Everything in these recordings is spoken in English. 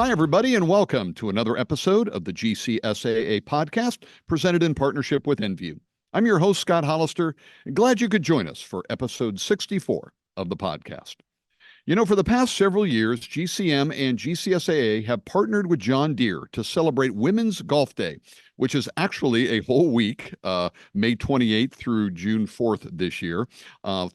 Hi, everybody, and welcome to another episode of the GCSAA Podcast, presented in partnership with Envu. I'm your host, Scott Hollister, and glad you could join us for episode 64 of the podcast. You know, for the past several years, GCM and GCSAA have partnered with John Deere to celebrate Women's Golf Day, which is actually a whole week, May 28th through June 4th this year,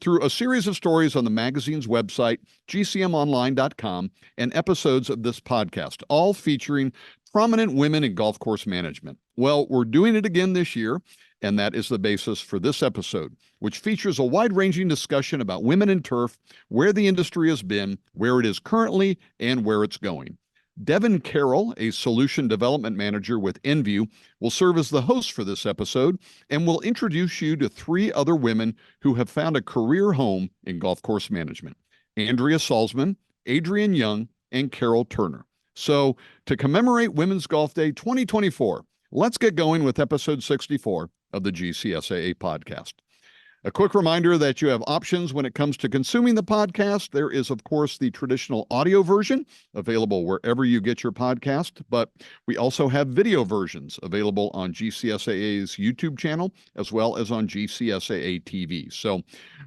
through a series of stories on the magazine's website, gcmonline.com, and episodes of this podcast, all featuring prominent women in golf course management. Well, we're doing it again this year, and that is the basis for this episode, which features a wide-ranging discussion about women in turf, where the industry has been, where it is currently, and where it's going. Devon Carroll, a solution development manager with Envu, will serve as the host for this episode and will introduce you to three other women who have found a career home in golf course management: Andrea Salzman, Adrienne Young, and Carol Turner. So, to commemorate Women's Golf Day 2024, let's get going with episode 64 of the GCSAA podcast. A quick reminder that you have options when it comes to consuming the podcast. There is, of course, the traditional audio version available wherever you get your podcast, but we also have video versions available on GCSAA's YouTube channel, as well as on GCSAA TV. So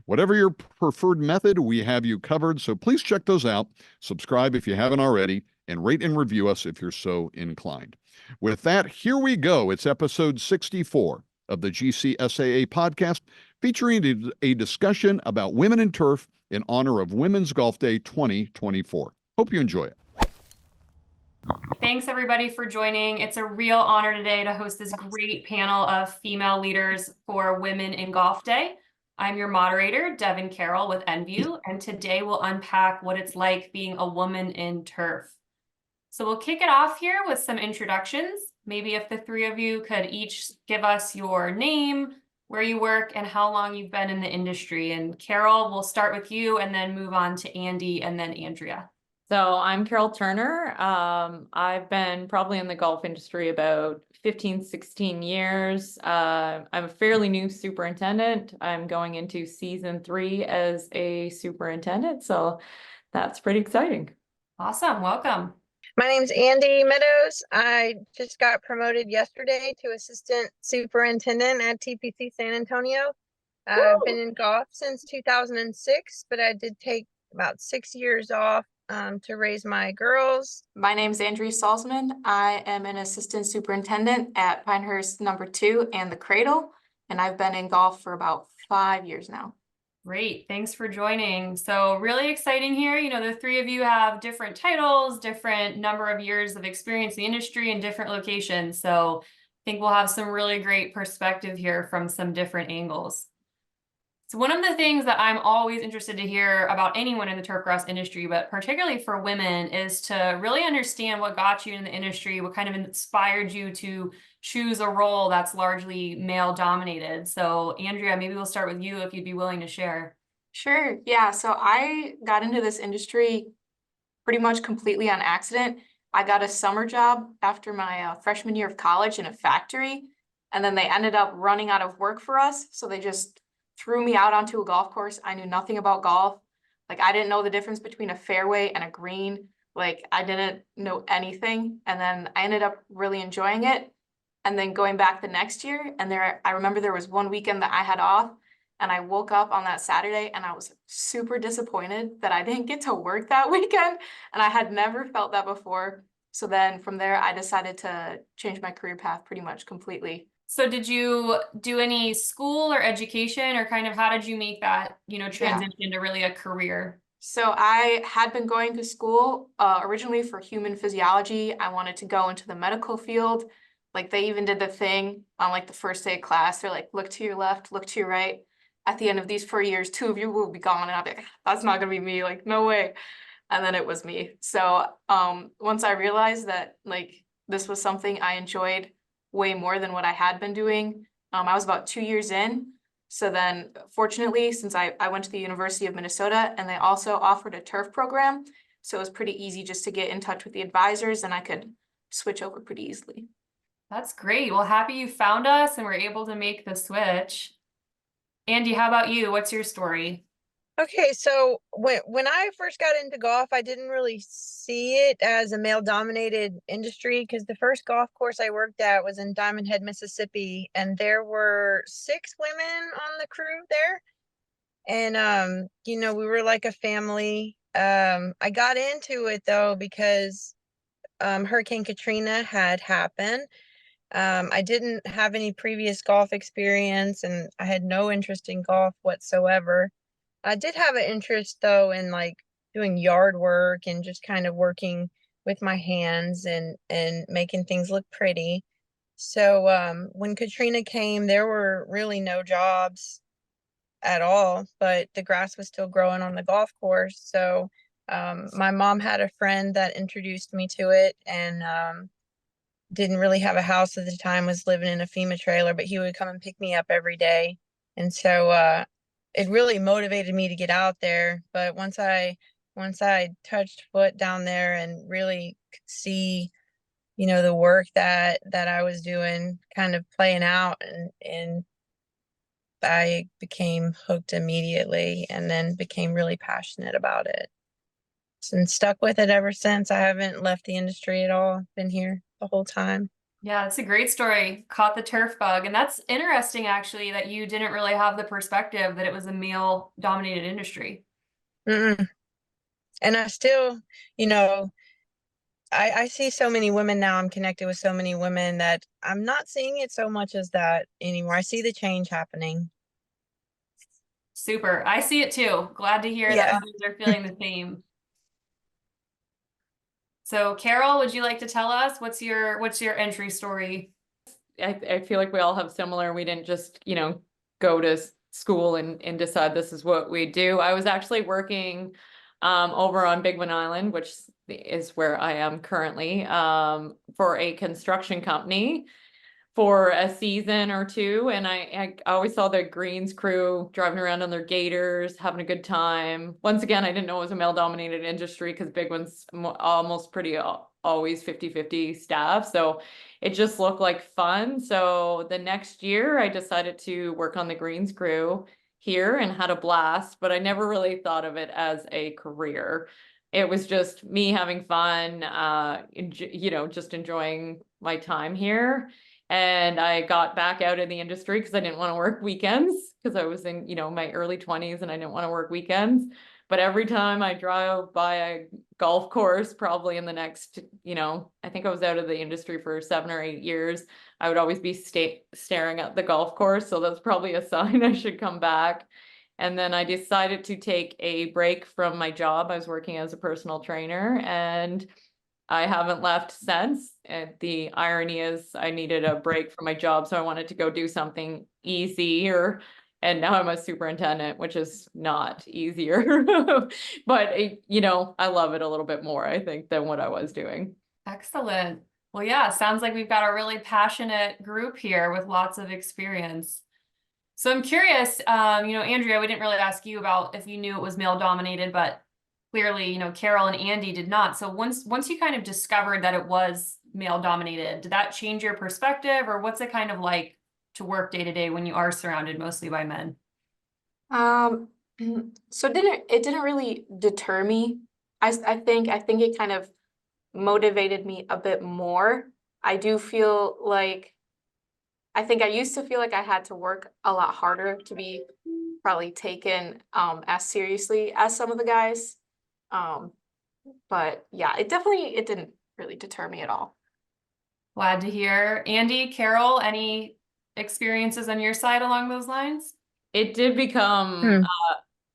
whatever your preferred method, we have you covered. So please check those out, subscribe if you haven't already, and rate and review us if you're so inclined. With that, here we go. It's episode 64 of the GCSAA podcast, featuring a discussion about women in turf in honor of Women's Golf Day 2024. Hope you enjoy it. Thanks, everybody, for joining. It's a real honor today to host this great panel of female leaders for Women in Golf Day. I'm your moderator, Devon Carroll with Envu, and today we'll unpack what it's like being a woman in turf. So we'll kick it off here with some introductions. Maybe if the three of you could each give us your name, where you work, and how long you've been in the industry. And Carol, we'll start with you and then move on to Andy and then Andrea. So I'm Carol Turner. I've been probably in the golf industry about 15, 16 years. I'm a fairly new superintendent. I'm going into season 3 as a superintendent. So that's pretty exciting. Awesome. Welcome. My name's Andy Meadows. I just got promoted yesterday to assistant superintendent at TPC San Antonio. I've been in golf since 2006, but I did take about 6 years off to raise my girls. My name's Andrea Salzman. I am an assistant superintendent at Pinehurst No. 2 and the Cradle, and I've been in golf for about 5 years now. Great. Thanks for joining. So really exciting here. You know, the three of you have different titles, different number of years of experience in the industry and different locations. So I think we'll have some really great perspective here from some different angles. So one of the things that I'm always interested to hear about anyone in the turfgrass industry, but particularly for women, is to really understand what got you in the industry, what kind of inspired you to choose a role that's largely male dominated. So Andrea, maybe we'll start with you if you'd be willing to share. Sure. Yeah. So I got into this industry pretty much completely on accident. I got a summer job after my freshman year of college in a factory, and then they ended up running out of work for us. So they just threw me out onto a golf course. I knew nothing about golf. Like, I didn't know the difference between a fairway and a green. Like, I didn't know anything. And then I ended up really enjoying it. And then going back the next year, and I remember there was one weekend that I had off, and I woke up on that Saturday and I was super disappointed that I didn't get to work that weekend. And I had never felt that before. So then from there, I decided to change my career path pretty much completely. So did you do any school or education, or kind of how did you make that, transition to really a career? So I had been going to school originally for human physiology. I wanted to go into the medical field. Like, they even did the thing on like the first day of class. They're like, look to your left, look to your right. At the end of these 4 years, 2 of you will be gone. And I'll be like, that's not going to be me. Like, no way. And then it was me. So once I realized that like this was something I enjoyed way more than what I had been doing, I was about 2 years in. So then fortunately, since I went to the University of Minnesota, and they also offered a turf program, so it was pretty easy just to get in touch with the advisors, and I could switch over pretty easily. That's great. Well, happy you found us and were able to make the switch. Andy, how about you? What's your story? Okay, so when I first got into golf, I didn't really see it as a male-dominated industry because the first golf course I worked at was in Diamond Head, Mississippi, and there were 6 women on the crew there. And we were like a family. I got into it though because Hurricane Katrina had happened. I didn't have any previous golf experience and I had no interest in golf whatsoever. I did have an interest though in like doing yard work and just kind of working with my hands and making things look pretty. So when Katrina came, there were really no jobs at all, but the grass was still growing on the golf course. So my mom had a friend that introduced me to it and didn't really have a house at the time, was living in a FEMA trailer, but he would come and pick me up every day. And so it really motivated me to get out there. But once I touched foot down there and really could see, the work that I was doing kind of playing out and I became hooked immediately and then became really passionate about it and stuck with it ever since. I haven't left the industry at all. Been here the whole time. Yeah, it's a great story. Caught the turf bug. And that's interesting, actually, that you didn't really have the perspective that it was a male-dominated industry. Mm-mm. And I still, I see so many women now. I'm connected with so many women that I'm not seeing it so much as that anymore. I see the change happening. Super. I see it too. Glad to hear that Yeah. others are feeling the same. So Carol, would you like to tell us what's your entry story? I feel like we all have similar. We didn't just, go to school and decide this is what we do. I was actually working over on Big One Island, which is where I am currently, for a construction company for a season or two. And I always saw the greens crew driving around on their gators, having a good time. Once again, I didn't know it was a male-dominated industry because Big One's almost pretty always 50-50 staff. So it just looked like fun. So the next year I decided to work on the greens crew here and had a blast, but I never really thought of it as a career. It was just me having fun, just enjoying my time here. And I got back out of the industry because I didn't want to work weekends because I was in, my early 20s and I didn't want to work weekends. But every time I drive by a golf course, probably in the next, I think I was out of the industry for 7 or 8 years, I would always be staring at the golf course. So that's probably a sign I should come back. And then I decided to take a break from my job. I was working as a personal trainer and I haven't left since. And the irony is I needed a break from my job, so I wanted to go do something easier. And now I'm a superintendent, which is not easier. But, I love it a little bit more, I think, than what I was doing. Excellent. Well, yeah, sounds like we've got a really passionate group here with lots of experience. So I'm curious, Andrea, we didn't really ask you about if you knew it was male dominated, but clearly, Carol and Andy did not. So once you kind of discovered that it was male dominated, did that change your perspective, or what's it kind of like to work day to day when you are surrounded mostly by men? So it didn't really deter me. I think it kind of motivated me a bit more. I do feel like I think I used to feel like I had to work a lot harder to be probably taken as seriously as some of the guys. But yeah, it didn't really deter me at all. Glad to hear. Andy, Carol, any experiences on your side along those lines? It did become,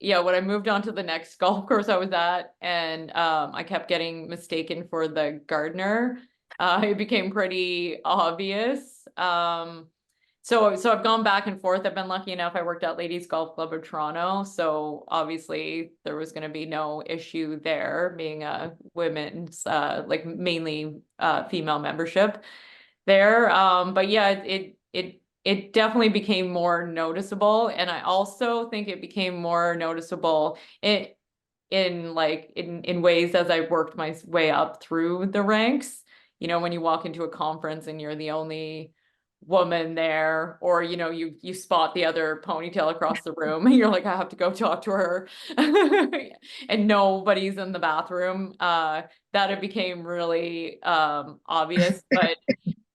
when I moved on to the next golf course I was at, and I kept getting mistaken for the gardener, it became pretty obvious. So I've gone back and forth. I've been lucky enough. I worked at Ladies Golf Club of Toronto. So obviously there was going to be no issue there being a women's, mainly female membership there. But yeah, it definitely became more noticeable. And I also think it became more noticeable in ways as I worked my way up through the ranks. When you walk into a conference and you're the only woman there, or you spot the other ponytail across the room and you're like, I have to go talk to her, and nobody's in the bathroom. That it became really obvious.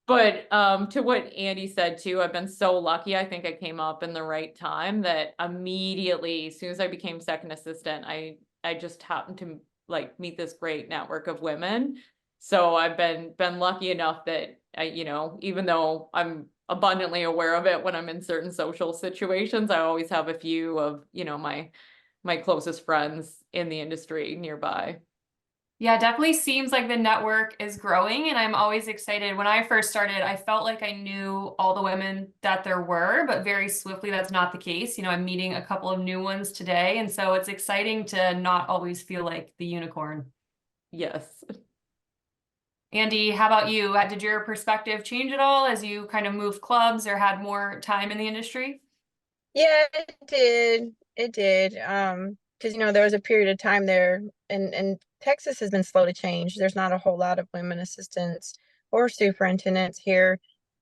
But to what Andy said too, I've been so lucky. I think I came up in the right time that immediately, as soon as I became second assistant, I just happened to like meet this great network of women. So I've been lucky enough that even though I'm abundantly aware of it when I'm in certain social situations, I always have a few of, my closest friends in the industry nearby. Yeah, definitely seems like the network is growing, and I'm always excited. When I first started, I felt like I knew all the women that there were, but very swiftly that's not the case. I'm meeting a couple of new ones today, and so it's exciting to not always feel like the unicorn. Yes. Andy, how about you? Did your perspective change at all as you kind of moved clubs or had more time in the industry? Yeah, it did. It did. Because there was a period of time there, and Texas has been slow to change. There's not a whole lot of women assistants or superintendents here.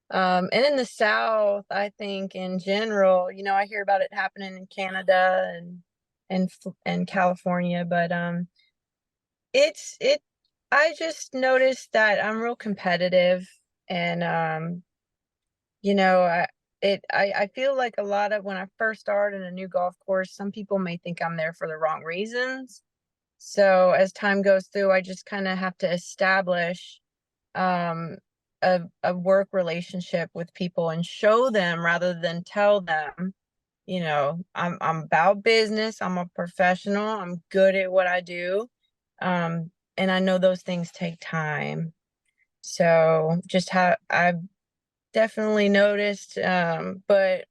And in the South, I think in general, I hear about it happening in Canada and California, but I just noticed that I'm real competitive, and I feel like a lot of when I first start in a new golf course, some people may think I'm there for the wrong reasons. So as time goes through, I just kind of have to establish a work relationship with people and show them rather than tell them, I'm about business, I'm a professional, I'm good at what I do. And I know those things take time. So just I've definitely noticed, but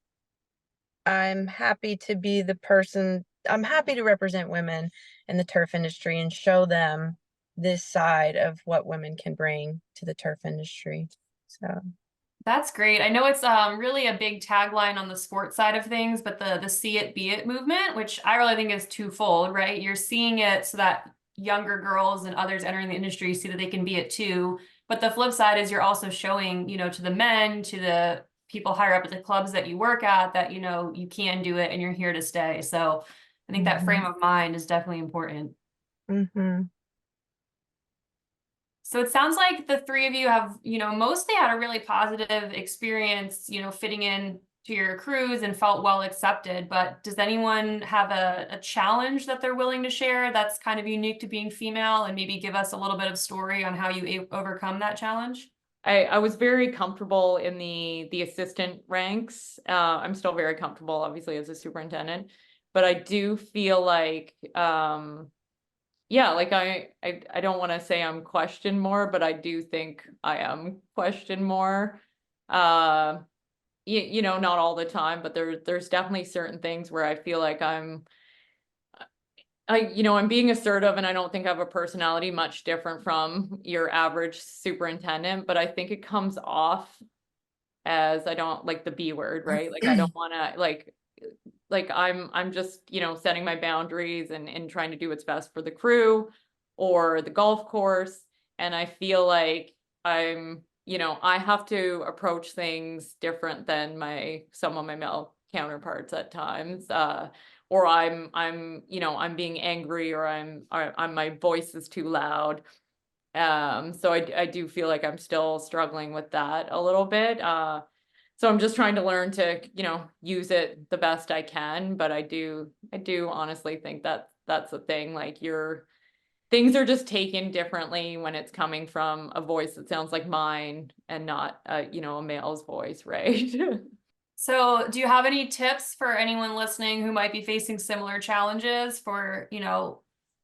I'm happy to be the person. I'm happy to represent women in the turf industry and show them this side of what women can bring to the turf industry. So That's great. I know it's really a big tagline on the sports side of things, but the see it, be it movement, which I really think is twofold, right? You're seeing it so that younger girls and others entering the industry see that they can be it too. But the flip side is you're also showing, to the men, to the people higher up at the clubs that you work at, that, you can do it and you're here to stay. So I think that frame of mind is definitely important. mm-hmm. So it sounds like the three of you have, mostly had a really positive experience, fitting in to your crews and felt well accepted. But does anyone have a challenge that they're willing to share that's kind of unique to being female, and maybe give us a little bit of story on how you overcome that challenge? I was very comfortable in the assistant ranks. I'm still very comfortable, obviously, as a superintendent, but I do feel like, yeah, like I don't want to say I'm questioned more, but I do think I am questioned more. Not all the time, but there's definitely certain things where I feel like I'm being assertive, and I don't think I have a personality much different from your average superintendent, but I think it comes off as I don't like the B word, right? Like I don't want to like I'm just, setting my boundaries and trying to do what's best for the crew or the golf course. And I feel like I have to approach things different than some of my male counterparts at times. Or I'm being angry, or my voice is too loud. So I do feel like I'm still struggling with that a little bit. So I'm just trying to learn to, use it the best I can. But I do honestly think that that's the thing. Like things are just taken differently when it's coming from a voice that sounds like mine and not, a male's voice, right? So do you have any tips for anyone listening who might be facing similar challenges for,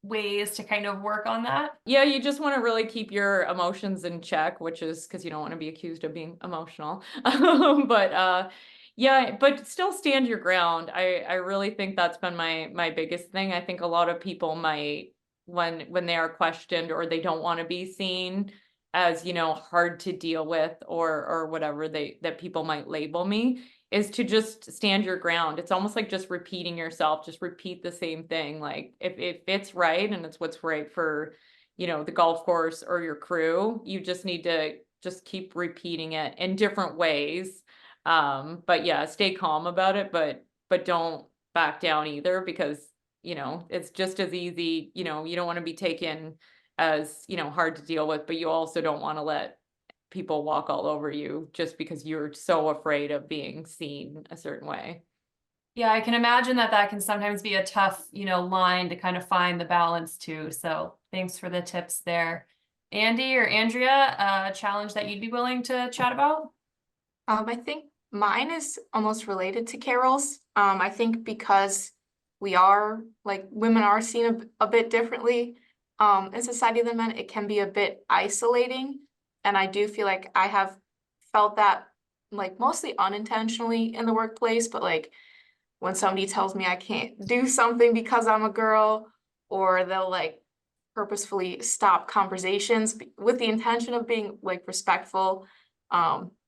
ways to kind of work on that? Yeah, you just want to really keep your emotions in check, which is because you don't want to be accused of being emotional. But yeah, but still stand your ground. I really think that's been my biggest thing. I think a lot of people might, when they are questioned or they don't want to be seen as, hard to deal with, or whatever that people might label me, is to just stand your ground. It's almost like just repeating yourself, just repeat the same thing. Like if it's right and it's what's right for, the golf course or your crew, you just need to just keep repeating it in different ways. But yeah, stay calm about it, but don't back down either, because, it's just as easy, you don't want to be taken as, hard to deal with, but you also don't want to let people walk all over you just because you're so afraid of being seen a certain way. Yeah, I can imagine that can sometimes be a tough, line to kind of find the balance too. So thanks for the tips there. Andy or Andrea, a challenge that you'd be willing to chat about? I think mine is almost related to Carol's. I think because we are, like, women are seen a bit differently in society than men, it can be a bit isolating. And I do feel like I have felt that, like, mostly unintentionally in the workplace, but like when somebody tells me I can't do something because I'm a girl, or they'll like purposefully stop conversations with the intention of being like respectful,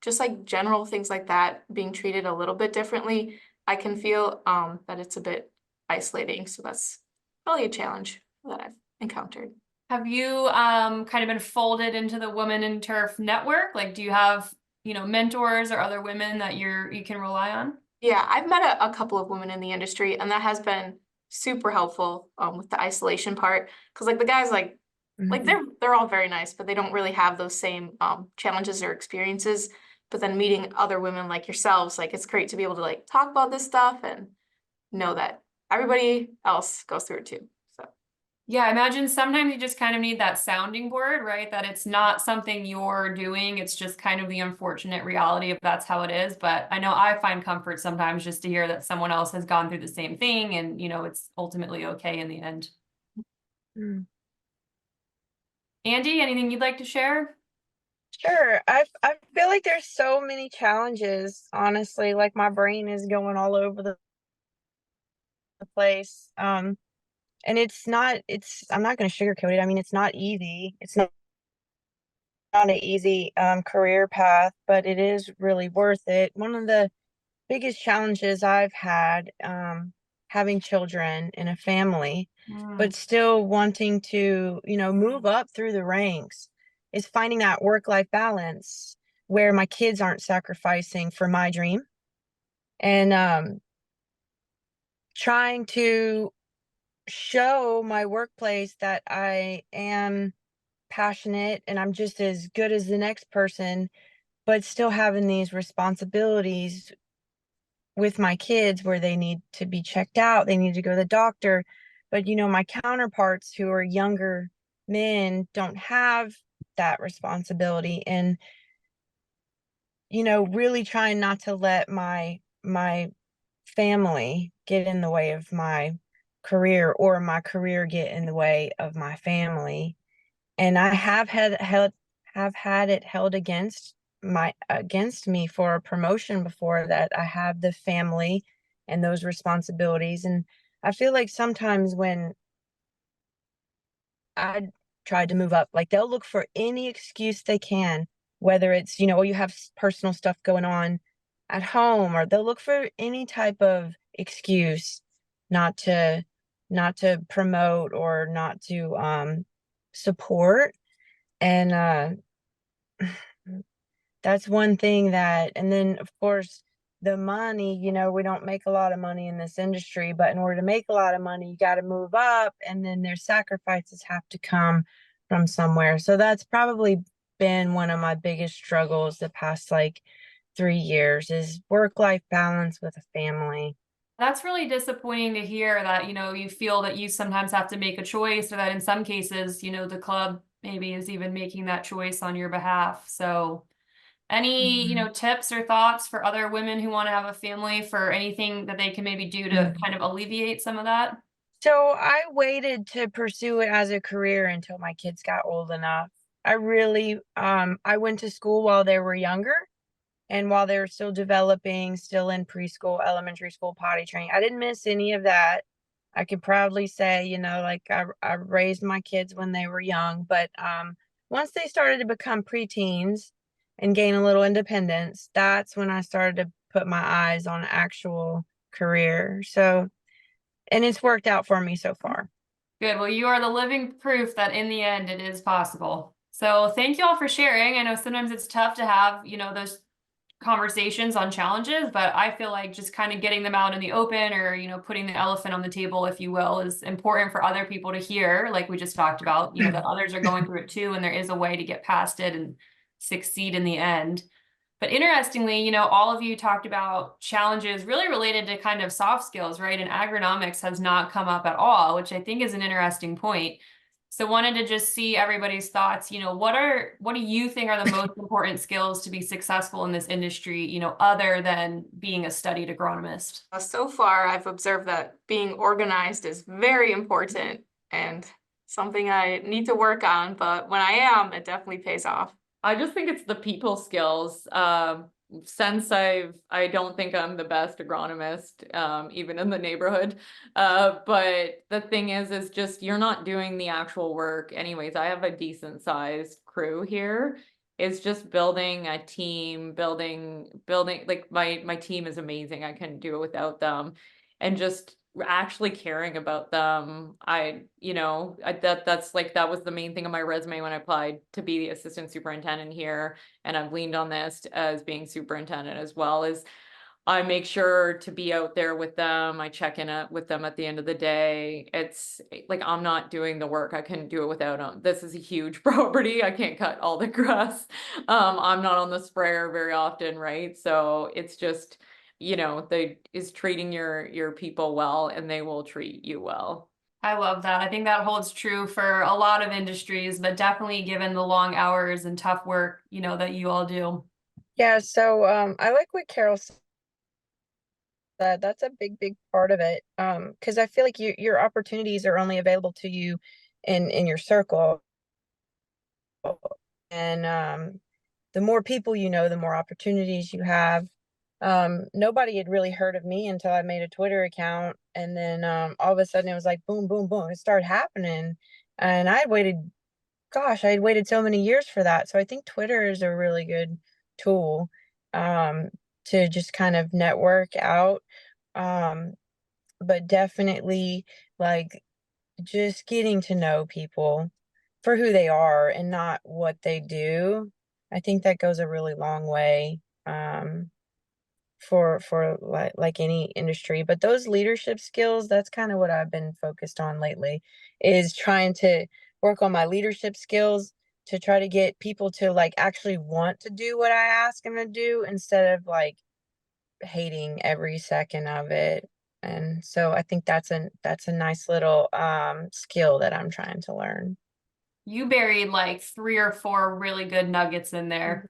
just like general things like that, being treated a little bit differently, I can feel that it's a bit isolating. So that's probably a challenge that I've encountered. Have you kind of been folded into the Women in Turf network? Like, do you have, mentors or other women that you can rely on? Yeah, I've met a couple of women in the industry, and that has been super helpful with the isolation part. Because like the guys, like they're all very nice, but they don't really have those same challenges or experiences. But then meeting other women like yourselves, like it's great to be able to like talk about this stuff and know that everybody else goes through it too. So Yeah, I imagine sometimes you just kind of need that sounding board, right? That it's not something you're doing. It's just kind of the unfortunate reality if that's how it is. But I know I find comfort sometimes just to hear that someone else has gone through the same thing and, it's ultimately okay in the end. Mm. Andy, anything you'd like to share? Sure. I feel like there's so many challenges, honestly. Like my brain is going all over the place. And I'm not going to sugarcoat it. I mean, it's not easy. It's not an easy career path, but it is really worth it. One of the biggest challenges I've had, having children in a family, but still wanting to, move up through the ranks, is finding that work-life balance where my kids aren't sacrificing for my dream, and trying to show my workplace that I am passionate and I'm just as good as the next person, but still having these responsibilities with my kids where they need to be checked out, they need to go to the doctor. But my counterparts who are younger men don't have that responsibility, and really trying not to let my family get in the way of my career, or my career get in the way of my family. And I have had it held against me for a promotion before, that I have the family and those responsibilities. And I feel like sometimes when I tried to move up, like they'll look for any excuse they can, whether it's, or you have personal stuff going on at home, or they'll look for any type of excuse not to promote or not to support. And that's one thing that, and then of course the money, we don't make a lot of money in this industry, but in order to make a lot of money, you got to move up, and then their sacrifices have to come from somewhere. So that's probably been one of my biggest struggles the past like 3 years, is work-life balance with a family. That's really disappointing to hear that, you feel that you sometimes have to make a choice, or that in some cases, the club maybe is even making that choice on your behalf. So any, tips or thoughts for other women who want to have a family, for anything that they can maybe do to kind of alleviate some of that? So I waited to pursue it as a career until my kids got old enough. I went to school while they were younger, and while they were still developing, still in preschool, elementary school, potty training. I didn't miss any of that. I could proudly say, like I raised my kids when they were young, but once they started to become preteens and gain a little independence, that's when I started to put my eyes on actual career. So, and it's worked out for me so far. Good. Well, you are the living proof that in the end it is possible. So thank you all for sharing. I know sometimes it's tough to have, those conversations on challenges, but I feel like just kind of getting them out in the open, or, putting the elephant on the table, if you will, is important for other people to hear, like we just talked about, that others are going through it too, and there is a way to get past it and succeed in the end. But interestingly, all of you talked about challenges really related to kind of soft skills, right? And agronomics has not come up at all, which I think is an interesting point. So wanted to just see everybody's thoughts, what do you think are the most important skills to be successful in this industry, other than being a studied agronomist? So far, I've observed that being organized is very important and something I need to work on, but when I am, it definitely pays off. I just think it's the people skills. Since I don't think I'm the best agronomist, even in the neighborhood. But the thing is just you're not doing the actual work anyways. I have a decent sized crew here. It's just building a team, building like my team is amazing. I couldn't do it without them. And just actually caring about them. That was the main thing on my resume when I applied to be the assistant superintendent here. And I've leaned on this as being superintendent as well. As I make sure to be out there with them. I check in with them at the end of the day. It's like, I'm not doing the work. I couldn't do it without them. This is a huge property. I can't cut all the grass. I'm not on the sprayer very often, right? So it's just, is treating your people well, and they will treat you well. I love that. I think that holds true for a lot of industries, but definitely given the long hours and tough work, that you all do. Yeah, so I like what Carol said. That's a big part of it. Because I feel like your opportunities are only available to you in your circle. And the more people you know, the more opportunities you have. Nobody had really heard of me until I made a Twitter account, and then all of a sudden it was like boom, boom, boom. It started happening, and I had waited so many years for that. So I think Twitter is a really good tool to just kind of network out. But definitely, like, just getting to know people for who they are and not what they do. I think that goes a really long way. For like any industry, but those leadership skills, that's kind of what I've been focused on lately, is trying to work on my leadership skills to try to get people to like actually want to do what I ask them to do, instead of like hating every second of it. And so I think that's a nice little skill that I'm trying to learn. You buried like 3 or 4 really good nuggets in there.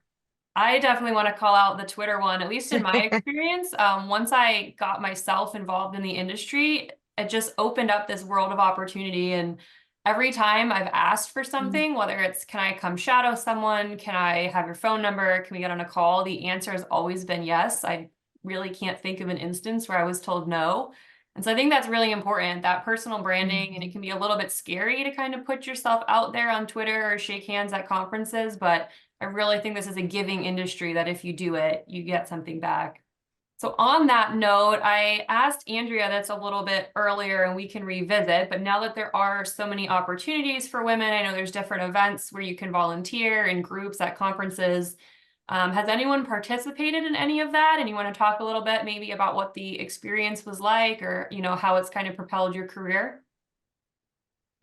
I definitely want to call out the Twitter one, at least in my experience. Once I got myself involved in the industry, it just opened up this world of opportunity. And every time I've asked for something, whether it's, can I come shadow someone? Can I have your phone number? Can we get on a call? The answer has always been yes. I really can't think of an instance where I was told no. And so I think that's really important, that personal branding, and it can be a little bit scary to kind of put yourself out there on Twitter or shake hands at conferences, but I really think this is a giving industry that if you do it, you get something back. So on that note, I asked Andrea that's a little bit earlier and we can revisit, but now that there are so many opportunities for women, I know there's different events where you can volunteer in groups at conferences. Has anyone participated in any of that? And you want to talk a little bit maybe about what the experience was like, or, how it's kind of propelled your career?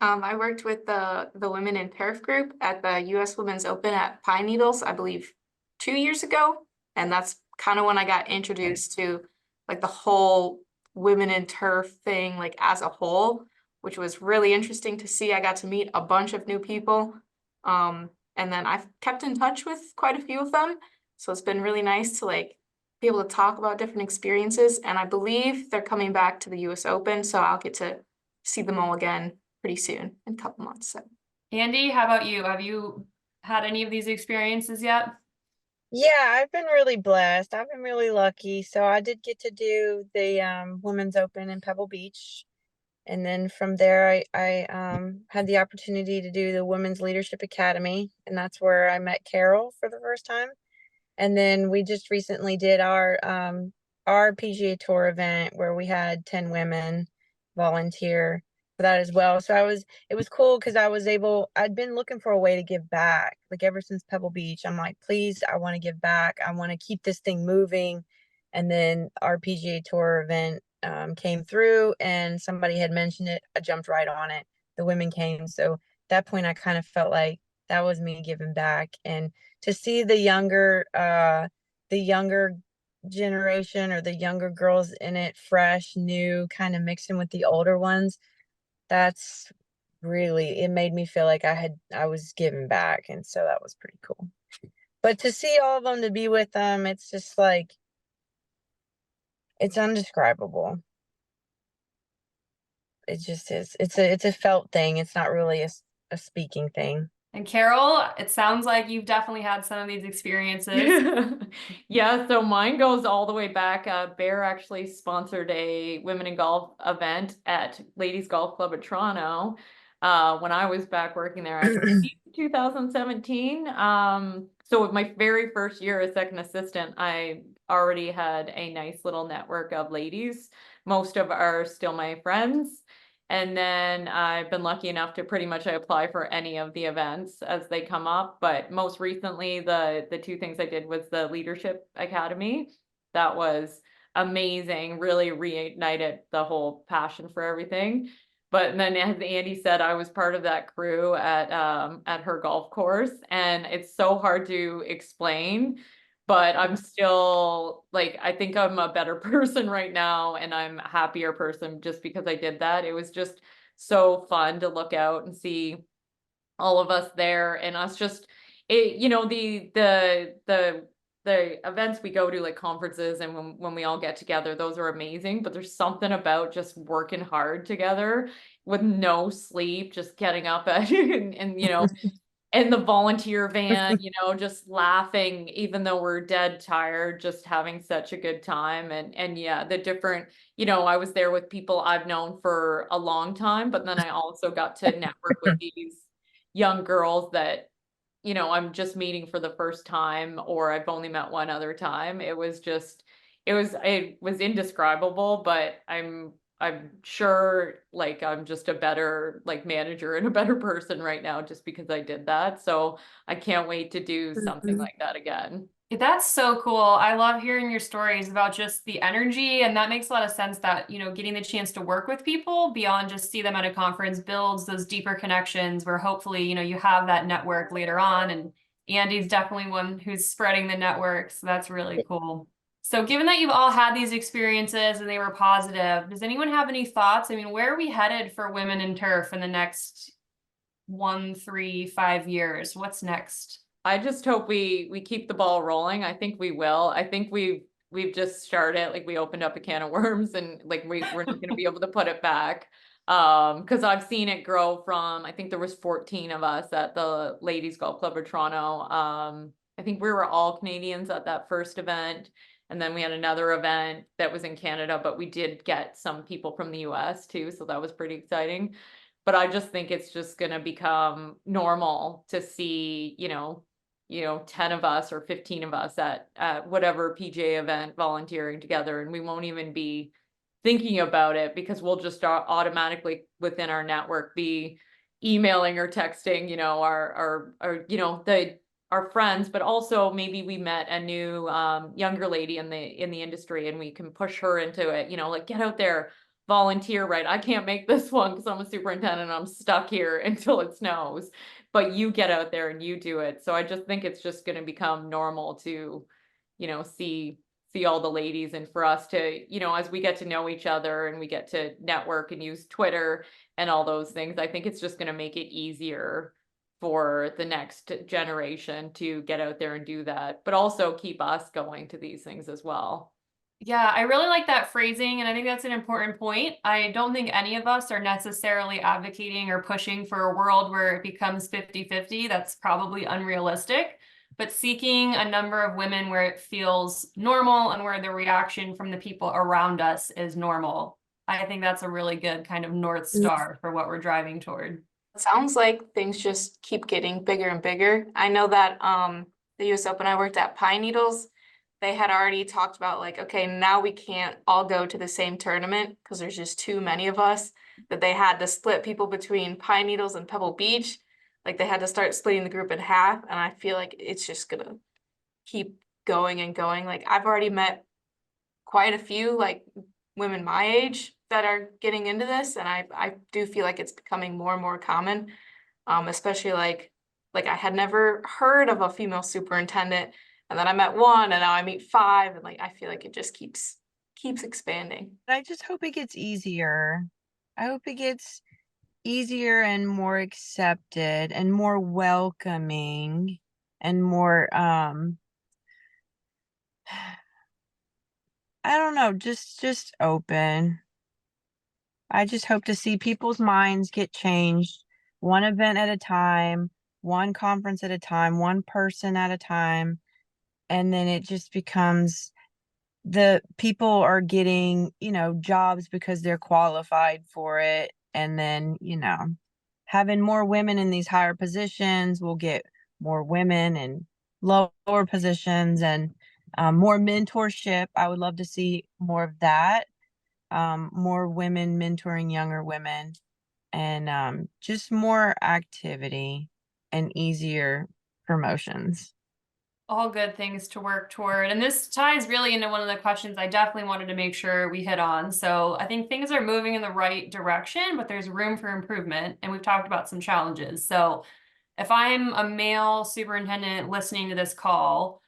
I worked with the Women in Turf group at the U.S. Women's Open at Pine Needles, I believe 2 years ago. And that's kind of when I got introduced to like the whole women in turf thing, like as a whole, which was really interesting to see. I got to meet a bunch of new people. And then I've kept in touch with quite a few of them. So it's been really nice to like be able to talk about different experiences. And I believe they're coming back to the US Open. So I'll get to see them all again pretty soon, in a couple months. So. Andy, how about you? Have you had any of these experiences yet? Yeah, I've been really blessed. I've been really lucky. So I did get to do the Women's Open in Pebble Beach. And then from there, I had the opportunity to do the Women's Leadership Academy, and that's where I met Carol for the first time. And then we just recently did our PGA Tour event where we had 10 women volunteer for that as well. So it was cool because I'd been looking for a way to give back. Like ever since Pebble Beach, I'm like, please, I want to give back. I want to keep this thing moving. And then our PGA Tour event came through and somebody had mentioned it. I jumped right on it. The women came. So at that point, I kind of felt like that was me giving back. And to see the younger generation or the younger girls in it, fresh, new, kind of mixing with the older ones, that's really, it made me feel like I was giving back. And so that was pretty cool. But to see all of them, to be with them, it's just like, it's undescribable. It just is. It's a felt thing. It's not really a speaking thing. And Carol, it sounds like you've definitely had some of these experiences. Yeah, so mine goes all the way back. Bear actually sponsored a women in golf event at Ladies Golf Club at Toronto when I was back working there, I believe 2017. So with my very first year as second assistant, I already had a nice little network of ladies. Most of are still my friends. And then I've been lucky enough to pretty much apply for any of the events as they come up. But most recently, the two things I did was the Leadership Academy. That was amazing, really reignited the whole passion for everything. But then, as Andy said, I was part of that crew at her golf course, and it's so hard to explain. But I'm still like, I think I'm a better person right now, and I'm a happier person just because I did that. It was just so fun to look out and see all of us there, and us just the events we go to, like conferences, and when we all get together, those are amazing. But there's something about just working hard together with no sleep, just getting up at and in the volunteer van, just laughing, even though we're dead tired, just having such a good time. And yeah, the different, I was there with people I've known for a long time, but then I also got to network with these young girls that, I'm just meeting for the first time, or I've only met one other time. It was indescribable, but I'm sure like I'm just a better like manager and a better person right now just because I did that. So I can't wait to do something like that again. That's so cool. I love hearing your stories about just the energy, and that makes a lot of sense that, getting the chance to work with people beyond just see them at a conference builds those deeper connections where hopefully, you have that network later on. And Andy's definitely one who's spreading the network. So that's really cool. So given that you've all had these experiences and they were positive, does anyone have any thoughts? I mean, where are we headed for women in turf in the next 1, 3, 5 years? What's next? I just hope we keep the ball rolling. I think we will. I think we've just started, like we opened up a can of worms, and like we're not going to be able to put it back. Because I've seen it grow from, I think there was 14 of us at the Ladies Golf Club of Toronto. I think we were all Canadians at that first event. And then we had another event that was in Canada, but we did get some people from the US too. So that was pretty exciting. But I just think it's just going to become normal to see, 10 of us or 15 of us at whatever PGA event volunteering together. And we won't even be thinking about it because we'll just automatically within our network be emailing or texting, our friends, but also maybe we met a new younger lady in the industry, and we can push her into it, like get out there, volunteer, right? I can't make this one because I'm a superintendent. I'm stuck here until it snows, but you get out there and you do it. So I just think it's just going to become normal to, see all the ladies, and for us to, as we get to know each other and we get to network and use Twitter and all those things, I think it's just going to make it easier for the next generation to get out there and do that, but also keep us going to these things as well. Yeah, I really like that phrasing, and I think that's an important point. I don't think any of us are necessarily advocating or pushing for a world where it becomes 50-50. That's probably unrealistic, but seeking a number of women where it feels normal and where the reaction from the people around us is normal. I think that's a really good kind of North Star for what we're driving toward. It sounds like things just keep getting bigger and bigger. I know that the US Open I worked at Pine Needles, they had already talked about like, okay, now we can't all go to the same tournament because there's just too many of us. that they had to split people between Pine Needles and Pebble Beach. Like they had to start splitting the group in half. And I feel like it's just gonna keep going and going. Like I've already met quite a few like women my age that are getting into this. And I do feel like it's becoming more and more common. Especially like I had never heard of a female superintendent, and then I met one, and now I meet 5, and like I feel like it just keeps expanding. I just hope it gets easier. I hope it gets easier and more accepted and more welcoming and more I don't know, just open. I just hope to see people's minds get changed one event at a time, one conference at a time, one person at a time, and then it just becomes the people are getting, jobs because they're qualified for it. And then, having more women in these higher positions will get more women in lower positions and more mentorship. I would love to see more of that. More women mentoring younger women and just more activity and easier promotions. All good things to work toward. And this ties really into one of the questions I definitely wanted to make sure we hit on. So I think things are moving in the right direction, but there's room for improvement. And we've talked about some challenges. So if I'm a male superintendent listening to this call,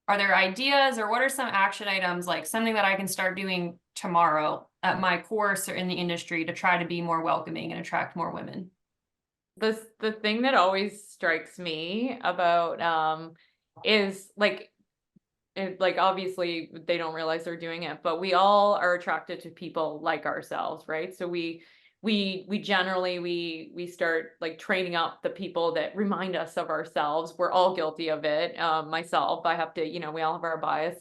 are there ideas or what are some action items, like something that I can start doing tomorrow at my course or in the industry to try to be more welcoming and attract more women? The thing that always strikes me about is like obviously they don't realize they're doing it, but we all are attracted to people like ourselves, right? So we generally we start like training up the people that remind us of ourselves. We're all guilty of it. Myself, I have to, we all have our bias.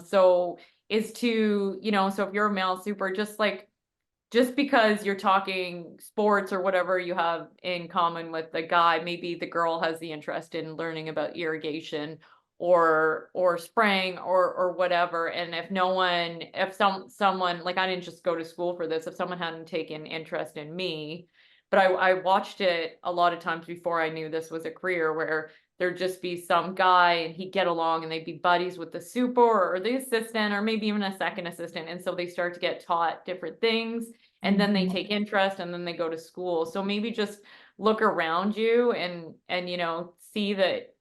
So is to, so if you're a male super, just because you're talking sports or whatever you have in common with the guy, maybe the girl has the interest in learning about irrigation or spraying or whatever. And if someone, like I didn't just go to school for this, if someone hadn't taken interest in me, but I watched it a lot of times before I knew this was a career, where there'd just be some guy and he'd get along and they'd be buddies with the super or the assistant or maybe even a second assistant. And so they start to get taught different things and then they take interest and then they go to school. So maybe just look around you and see that,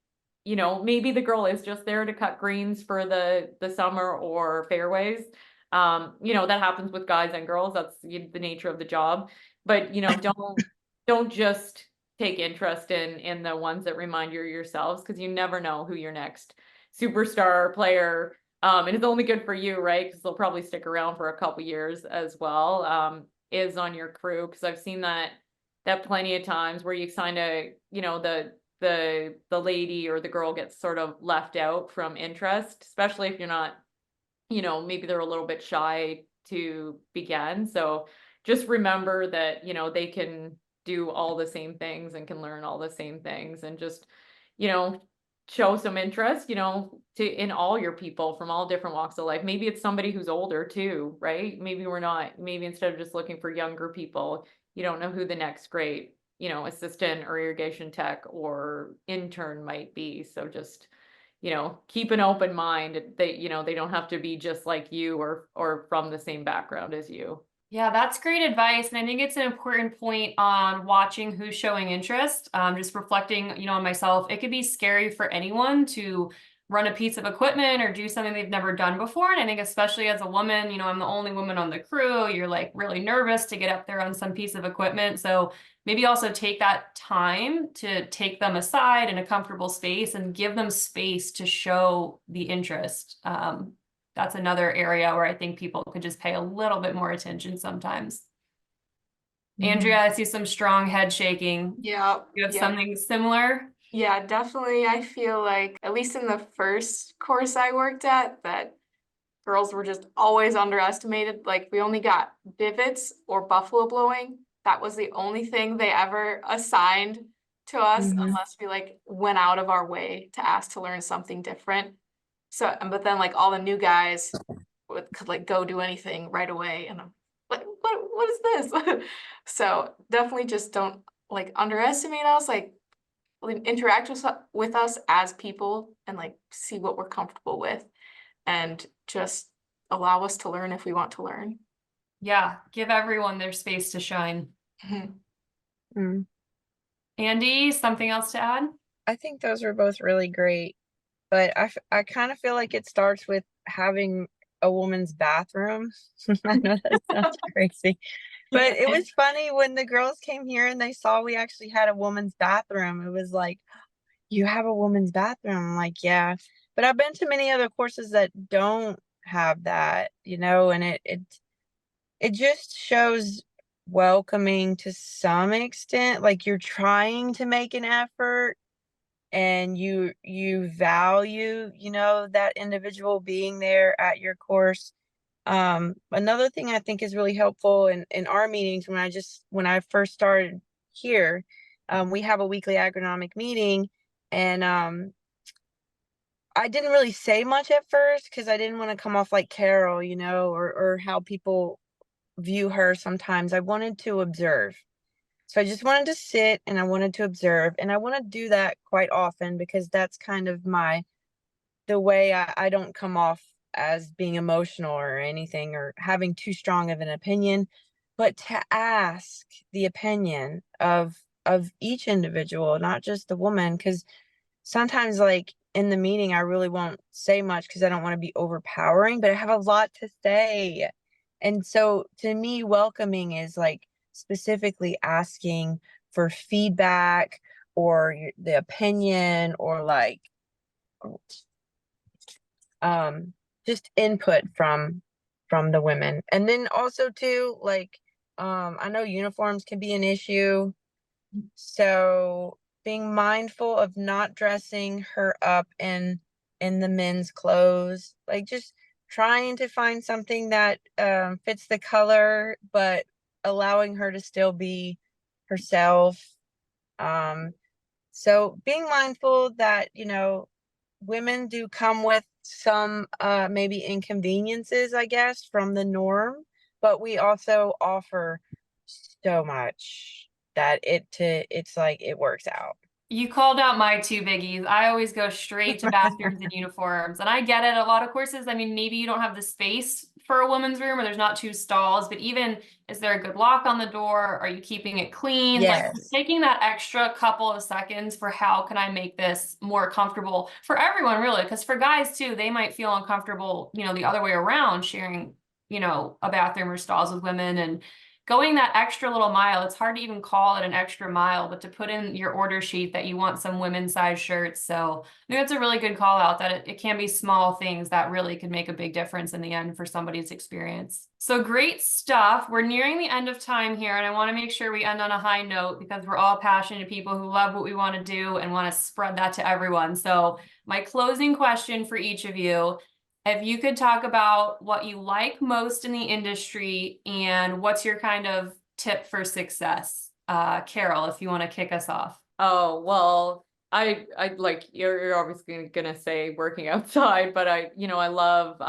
maybe the girl is just there to cut greens for the summer or fairways. That happens with guys and girls. That's the nature of the job. But, don't just take interest in the ones that remind you of yourselves, because you never know who your next superstar player, and it's only good for you, right? Because they'll probably stick around for a couple years as well, is on your crew. Because I've seen that plenty of times where you kind of, the lady or the girl gets sort of left out from interest, especially if you're not, maybe they're a little bit shy to begin. So just remember that, they can do all the same things and can learn all the same things, and just, show some interest, in all your people from all different walks of life. Maybe it's somebody who's older too, right? Maybe instead of just looking for younger people, you don't know who the next great, assistant or irrigation tech or intern might be. So just, keep an open mind that, they don't have to be just like you or from the same background as you. Yeah, that's great advice. And I think it's an important point on watching who's showing interest. Just reflecting, on myself, it could be scary for anyone to run a piece of equipment or do something they've never done before. And I think especially as a woman, I'm the only woman on the crew, you're like really nervous to get up there on some piece of equipment. So maybe also take that time to take them aside in a comfortable space and give them space to show the interest. That's another area where I think people could just pay a little bit more attention sometimes. Andrea, I see some strong head shaking. Yeah. You have something similar? Yeah, definitely. I feel like, at least in the first course I worked at, that girls were just always underestimated. Like we only got divots or buffalo blowing. That was the only thing they ever assigned to us, unless we like went out of our way to ask to learn something different. So, but then like all the new guys could like go do anything right away. And I'm like, what is this? So definitely just don't like underestimate us, like interact with us as people and like see what we're comfortable with and just allow us to learn if we want to learn. Yeah, give everyone their space to shine. Mm. Andy, something else to add? I think those were both really great, but I kind of feel like it starts with having a woman's bathroom. I know that sounds crazy, but it was funny when the girls came here and they saw we actually had a woman's bathroom. It was like, you have a woman's bathroom? I'm like, yeah, but I've been to many other courses that don't have that, and it just shows welcoming to some extent, like you're trying to make an effort and you value, that individual being there at your course. Another thing I think is really helpful in our meetings when I first started here, we have a weekly agronomic meeting, and I didn't really say much at first because I didn't want to come off like Carol, or how people view her sometimes. I wanted to observe. So I just wanted to sit and I wanted to observe, and I want to do that quite often because that's kind of the way I don't come off as being emotional or anything or having too strong of an opinion, but to ask the opinion of each individual, not just the woman, because sometimes like in the meeting I really won't say much because I don't want to be overpowering, but I have a lot to say. And so to me, welcoming is like specifically asking for feedback or the opinion or like just input from the women. And then also too, like I know uniforms can be an issue, so being mindful of not dressing her up in the men's clothes, like just trying to find something that fits the color but allowing her to still be herself. So being mindful that women do come with some maybe inconveniences, I guess, from the norm, but we also offer so much that it's like it works out. You called out my two biggies. I always go straight to bathrooms and uniforms. And I get it. A lot of courses, I mean, maybe you don't have the space for a woman's room or there's not 2 stalls, but even, is there a good lock on the door? Are you keeping it clean? Like Yes. taking that extra couple of seconds for how can I make this more comfortable for everyone, really? Because for guys too, they might feel uncomfortable, the other way around, sharing, a bathroom or stalls with women. And going that extra little mile, it's hard to even call it an extra mile, but to put in your order sheet that you want some women's size shirts. So I think that's a really good call out, that it can be small things that really could make a big difference in the end for somebody's experience. So great stuff. We're nearing the end of time here, and I want to make sure we end on a high note because we're all passionate people who love what we want to do and want to spread that to everyone. So my closing question for each of you: if you could talk about what you like most in the industry and what's your kind of tip for success. Carol, if you want to kick us off. Oh, well, I like, you're obviously gonna say working outside, but I love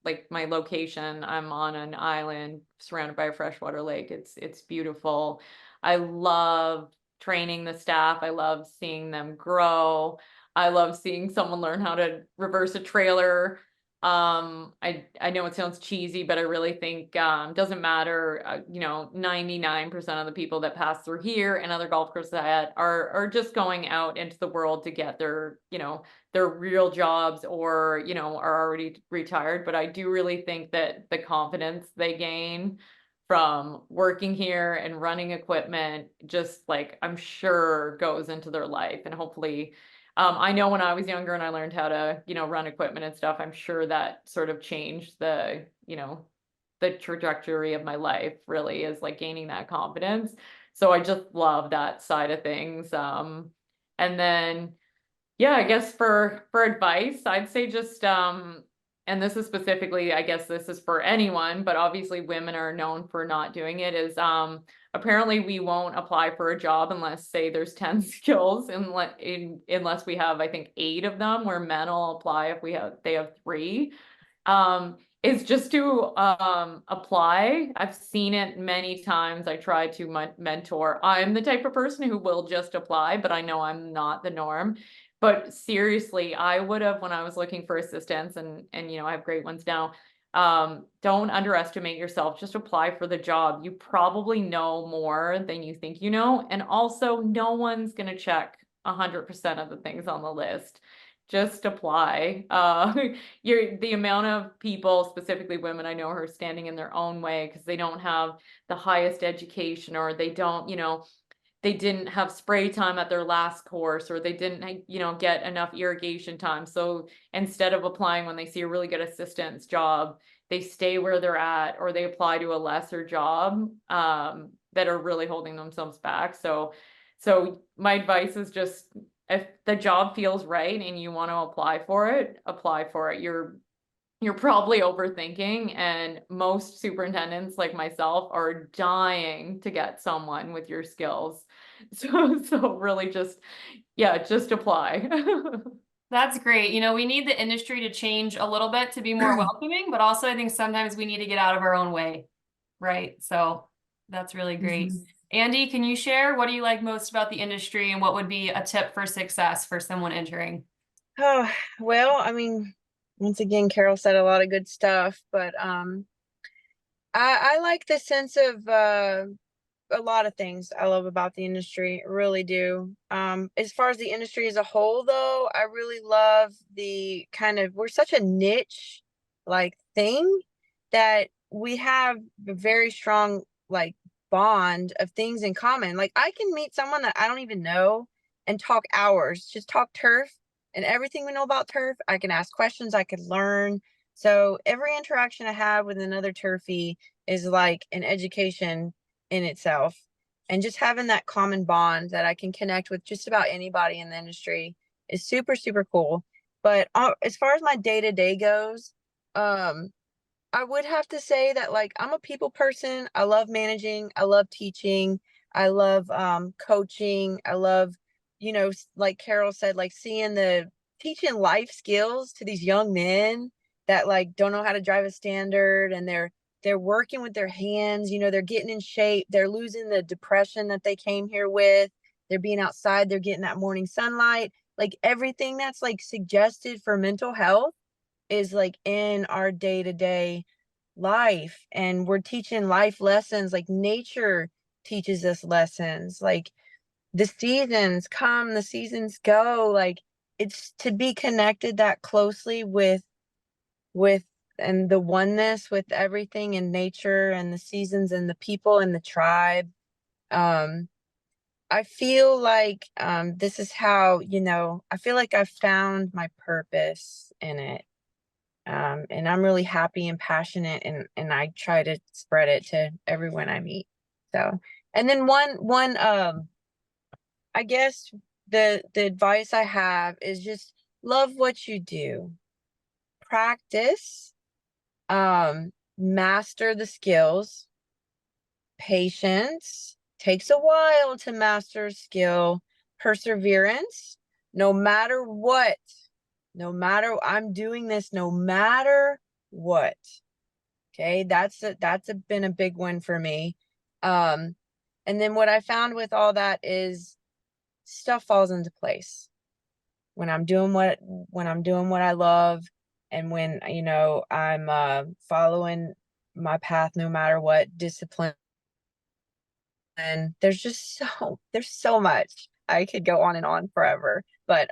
like my location. I'm on an island surrounded by a freshwater lake. It's beautiful. I love training the staff. I love seeing them grow. I love seeing someone learn how to reverse a trailer. I know it sounds cheesy, but I really think doesn't matter. 99% of the people that pass through here and other golf courses that are just going out into the world to get their their real jobs or are already retired. But I do really think that the confidence they gain from working here and running equipment, just like I'm sure goes into their life, and hopefully I know when I was younger and I learned how to, run equipment and stuff, I'm sure that sort of changed the trajectory of my life, really, is like gaining that confidence. So I just love that side of things. And then, yeah, I guess for advice, I'd say just, and this is specifically, I guess this is for anyone, but obviously women are known for not doing it, is, apparently we won't apply for a job unless, say, there's 10 skills, unless we have, I think, 8 of them, where men will apply if they have 3. is just to apply. I've seen it many times. I try to mentor. I'm the type of person who will just apply, but I know I'm not the norm. But seriously, I would have, when I was looking for assistants, and you know, I have great ones now. Don't underestimate yourself. Just apply for the job. You probably know more than you think you know. And also, no one's going to check 100% of the things on the list. Just apply. The amount of people, specifically women, I know, who are standing in their own way because they don't have the highest education, or they don't, you know, they didn't have spray time at their last course, or they didn't, you know, get enough irrigation time. So instead of applying when they see a really good assistant's job, they stay where they're at, or they apply to a lesser job that are really holding themselves back. So my advice is just, if the job feels right and you want to apply for it, apply for it. You're probably overthinking, and most superintendents like myself are dying to get someone with your skills. So really just apply. That's great. You know, we need the industry to change a little bit to be more welcoming, but also I think sometimes we need to get out of our own way, right? So that's really great. Mhm. Andy, can you share, what do you like most about the industry, and what would be a tip for success for someone entering? Oh, well, I mean, once again, Carol said a lot of good stuff, but I like the sense of a lot of things I love about the industry, really do. As far as the industry as a whole, though, I really love the kind of, we're such a niche like thing that we have a very strong like bond of things in common. Like I can meet someone that I don't even know and talk hours, just talk turf and everything we know about turf. I can ask questions, I could learn. So every interaction I have with another turfie is like an education in itself. And just having that common bond that I can connect with just about anybody in the industry is super, super cool. But as far as my day-to-day goes, I would have to say that like I'm a people person. I love managing, I love teaching, I love coaching, I love, you know, like Carol said, like teaching life skills to these young men that like don't know how to drive a standard, and they're working with their hands, you know, they're getting in shape, they're losing the depression that they came here with, they're being outside, they're getting that morning sunlight, like everything that's like suggested for mental health is like in our day-to-day life. And we're teaching life lessons, like nature teaches us lessons, like the seasons come, the seasons go, like it's to be connected that closely with and the oneness with everything in nature and the seasons and the people and the tribe. I feel like this is how, you know, I feel like I've found my purpose in it. And I'm really happy and passionate, and I try to spread it to everyone I meet. So, and then one I guess the advice I have is just love what you do. Practice, master the skills. Patience takes a while to master a skill. Perseverance, no matter what. No matter, I'm doing this no matter what. Okay, that's been a big one for me. And then what I found with all that is stuff falls into place when I'm doing what I love, and when, you know, I'm following my path no matter what, discipline. And there's so much. I could go on and on forever, but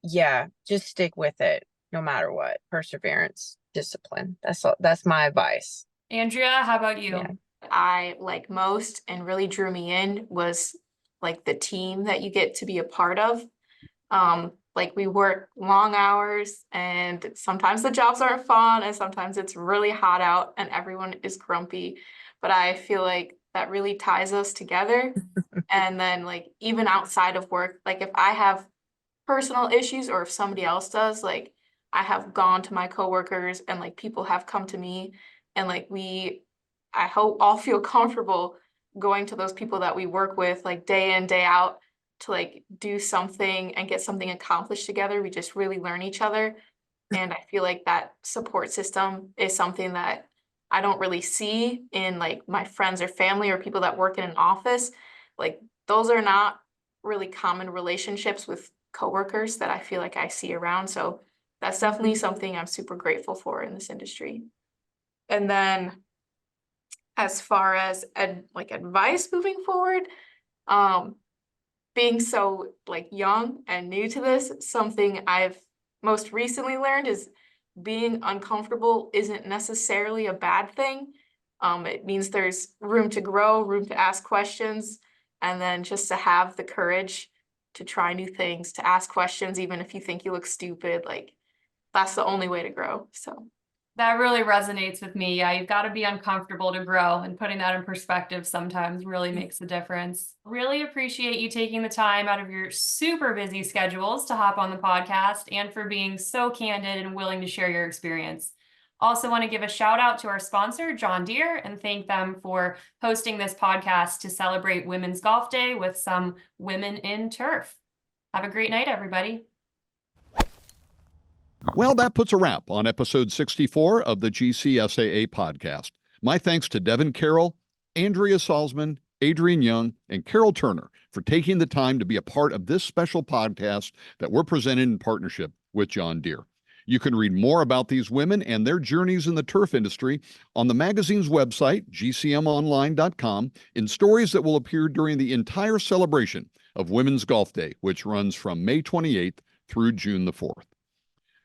yeah, just stick with it no matter what. Perseverance, discipline. That's my advice. Andrea, how about you? Yeah. I like most and really drew me in was like the team that you get to be a part of. Like we work long hours, and sometimes the jobs aren't fun, and sometimes it's really hot out and everyone is grumpy. But I feel like that really ties us together. And then like even outside of work, like if I have personal issues or if somebody else does, like I have gone to my coworkers, and like people have come to me, and like I hope all feel comfortable going to those people that we work with like day in, day out to like do something and get something accomplished together. We just really learn each other. And I feel like that support system is something that I don't really see in like my friends or family or people that work in an office. Like those are not really common relationships with coworkers that I feel like I see around. So that's definitely something I'm super grateful for in this industry. And then as far as advice moving forward, being so like young and new to this, something I've most recently learned is being uncomfortable isn't necessarily a bad thing. It means there's room to grow, room to ask questions, and then just to have the courage to try new things, to ask questions, even if you think you look stupid, like that's the only way to grow. So that really resonates with me. Yeah, you've got to be uncomfortable to grow, and putting that in perspective sometimes really makes a difference. Really appreciate you taking the time out of your super busy schedules to hop on the podcast and for being so candid and willing to share your experience. Also want to give a shout out to our sponsor, John Deere, and thank them for hosting this podcast to celebrate Women's Golf Day with some women in turf. Have a great night, everybody. Well, that puts a wrap on episode 64 of the GCSAA podcast. My thanks to Devon Carroll, Andrea Salzman, Adrian Young, and Carol Turner for taking the time to be a part of this special podcast that we're presented in partnership with John Deere. You can read more about these women and their journeys in the turf industry on the magazine's website, gcmonline.com, in stories that will appear during the entire celebration of Women's Golf Day, which runs from May 28th through June the 4th.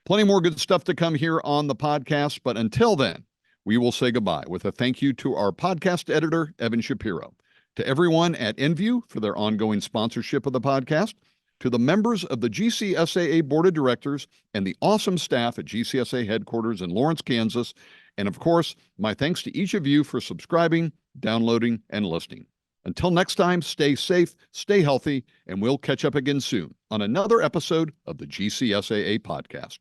Plenty more good stuff to come here on the podcast, but until then, we will say goodbye with a thank you to our podcast editor, Evan Shapiro, to everyone at Envu for their ongoing sponsorship of the podcast, to the members of the GCSAA Board of Directors and the awesome staff at GCSAA headquarters in Lawrence, Kansas, and of course, my thanks to each of you for subscribing, downloading, and listening. Until next time, stay safe, stay healthy, and we'll catch up again soon on another episode of the GCSAA Podcast.